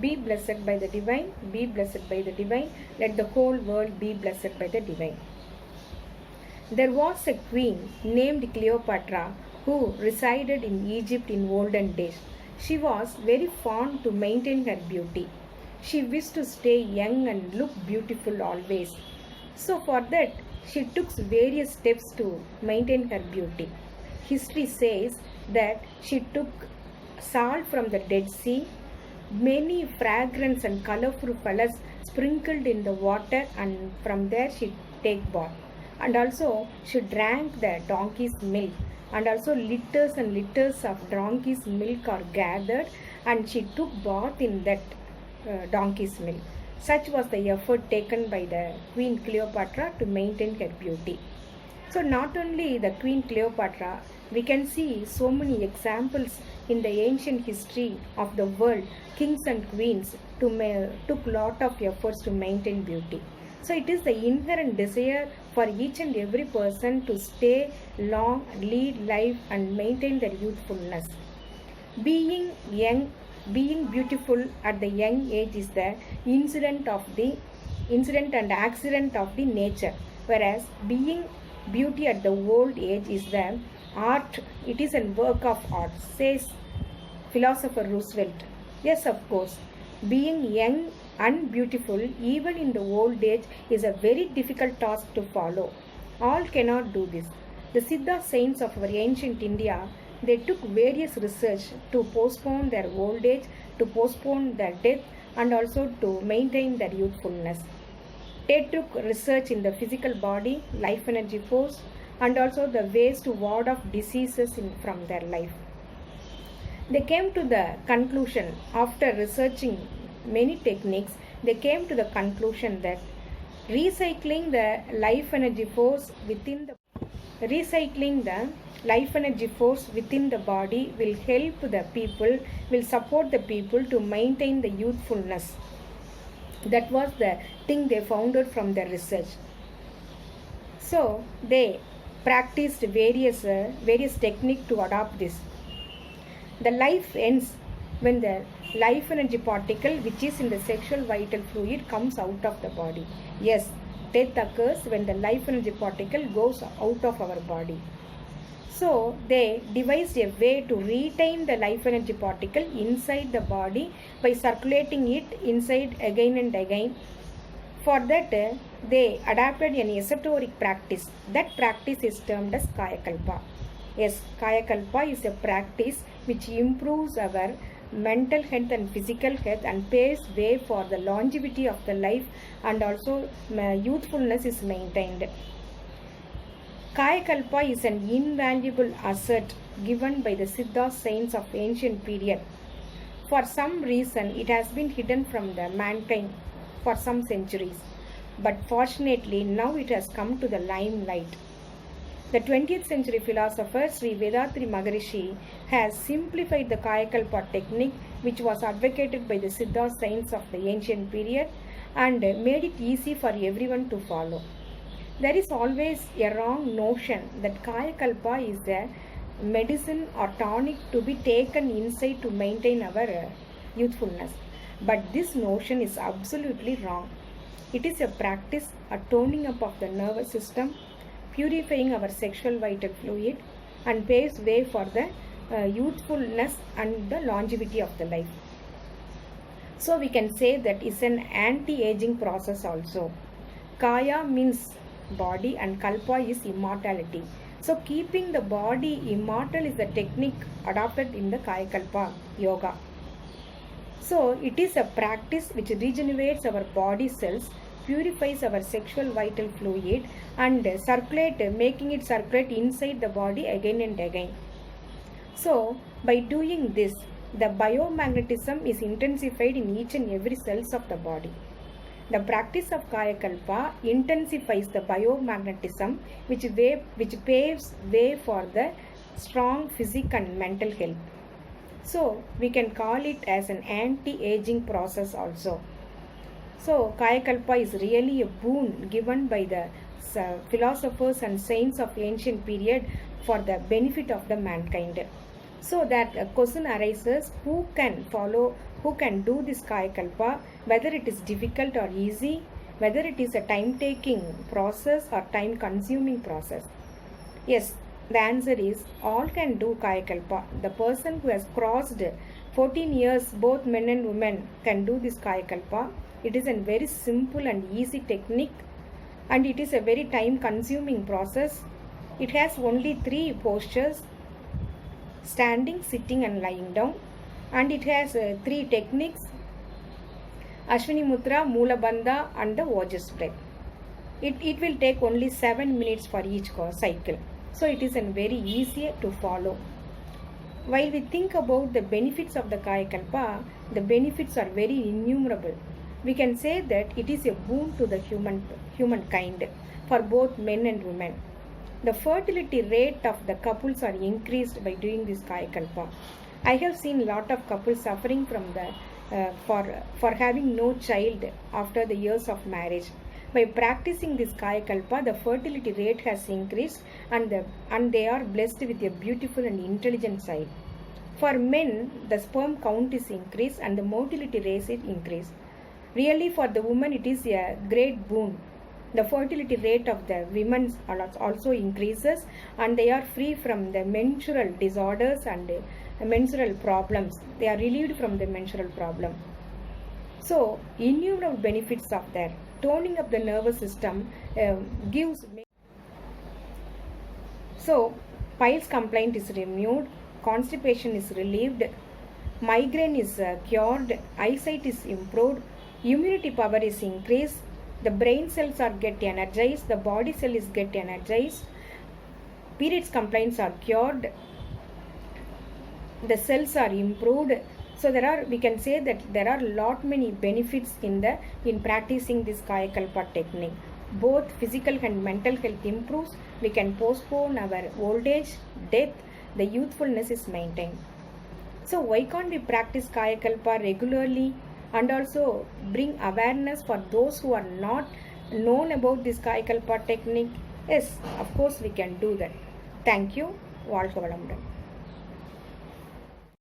Be blessed by the divine, be blessed by the divine, let the whole world be blessed by the divine. There was a queen named Cleopatra who resided in Egypt in olden days. She was very fond to maintain her beauty. She wished to stay young and look beautiful always. So for that, she took various steps to maintain her beauty. History says that she took salt from the Dead Sea, many fragrance and colorful flowers sprinkled in the water, and from there she take bath. And also she drank the donkey's milk, and also liters and liters of donkey's milk are gathered, and she took bath in that donkey's milk. Such was the effort taken by the Queen Cleopatra to maintain her beauty. So not only the Queen Cleopatra, we can see so many examples in the ancient history of the world. Kings and queens took lot of efforts to maintain beauty. So it is the inherent desire for each and every person to stay long, lead life and maintain their youthfulness. Being young, being beautiful at the young age is the incident and accident of the nature, whereas being beauty at the old age is the art, it is a work of art, says philosopher Roosevelt. Yes, of course, being young and beautiful even in the old age is a very difficult task to follow. All cannot do this. The Siddha saints of our ancient India, they took various research to postpone their old age, to postpone their death, and also to maintain their youthfulness. They took research in the physical body, life energy force, and also the ways to ward off diseases from their life. They came to the conclusion, after researching many techniques, they came to the conclusion that recycling the life energy force within the body will help the people, will support the people to maintain the youthfulness. That was the thing they found out from their research. So they practiced various techniques to adopt this. The life ends when the life energy particle, which is in the sexual vital fluid, comes out of the body. Yes, death occurs when the life energy particle goes out of our body. So they devised a way to retain the life energy particle inside the body by circulating it inside again and again. For that, they adapted an esoteric practice. That practice is termed as Kayakalpa. Yes, Kayakalpa is a practice which improves our mental health and physical health and paves way for the longevity of the life, and also youthfulness is maintained. Kayakalpa is an invaluable asset given by the Siddha saints of ancient period. For some reason, it has been hidden from the mankind for some centuries, but fortunately now it has come to the limelight. The 20th century philosopher Sri Vethathiri Maharishi has simplified the Kayakalpa technique, which was advocated by the Siddha saints of the ancient period, and made it easy for everyone to follow. There is always a wrong notion that Kayakalpa is a medicine or tonic to be taken inside to maintain our youthfulness. But this notion is absolutely wrong. It is a practice, a toning up of the nervous system, purifying our sexual vital fluid, and paves way for the youthfulness and the longevity of the life. So we can say that it's an anti-aging process also. Kaya means body and Kalpa is immortality. So keeping the body immortal is the technique adopted in the Kayakalpa yoga. So it is a practice which regenerates our body cells, purifies our sexual vital fluid, and making it circulate inside the body again and again. So by doing this, the biomagnetism is intensified in each and every cells of the body. The practice of Kayakalpa intensifies the biomagnetism, which paves way for the strong physical and mental health. So we can call it as an anti-aging process also. So Kayakalpa is really a boon given by the philosophers and saints of ancient period for the benefit of the mankind. So that a question arises, who can do this Kaya Kalpa, whether it is difficult or easy, whether it is a time taking process or time consuming process. Yes, the answer is all can do Kaya Kalpa. The person who has crossed 14 years, both men and women can do this Kaya Kalpa. It is a very simple and easy technique, and it is a very time consuming process. It has only 3 postures: standing, sitting and lying down, and it has 3 techniques: Ashwini Mudra, Mula Bandha and the Ojas breath. It will take only 7 minutes for each cycle. So it is very easy to follow. While we think about the benefits of the Kaya Kalpa, the benefits are very innumerable. We can say that it is a boon to the humankind for both men and women. The fertility rate of the couples are increased by doing this Kaya Kalpa. I have seen a lot of couples suffering from for having no child after the years of marriage. By practicing this Kaya Kalpa, the fertility rate has increased and they are blessed with a beautiful and intelligent child. For men, the sperm count is increased and the motility rate is increased. Really, for the woman, it is a great boon. The fertility rate of the women also increases and they are free from the menstrual disorders and menstrual problems. They are relieved from the menstrual problem. So, innumerable benefits of that. Toning up the nervous system gives. So, piles complaint is removed, constipation is relieved, migraine is cured, eyesight is improved, immunity power is increased, the brain cells are get energized, the body cell is get energized, periods complaints are cured, the cells are improved. So we can say that there are lot many benefits in practicing this Kaya Kalpa technique. Both physical and mental health improves. We can postpone our old age, death. The youthfulness is maintained. So why can't we practice Kaya Kalpa regularly and also bring awareness for those who are not known about this Kaya Kalpa technique? Yes, of course we can do that. Thank you. வாழ்க வளமுடன்.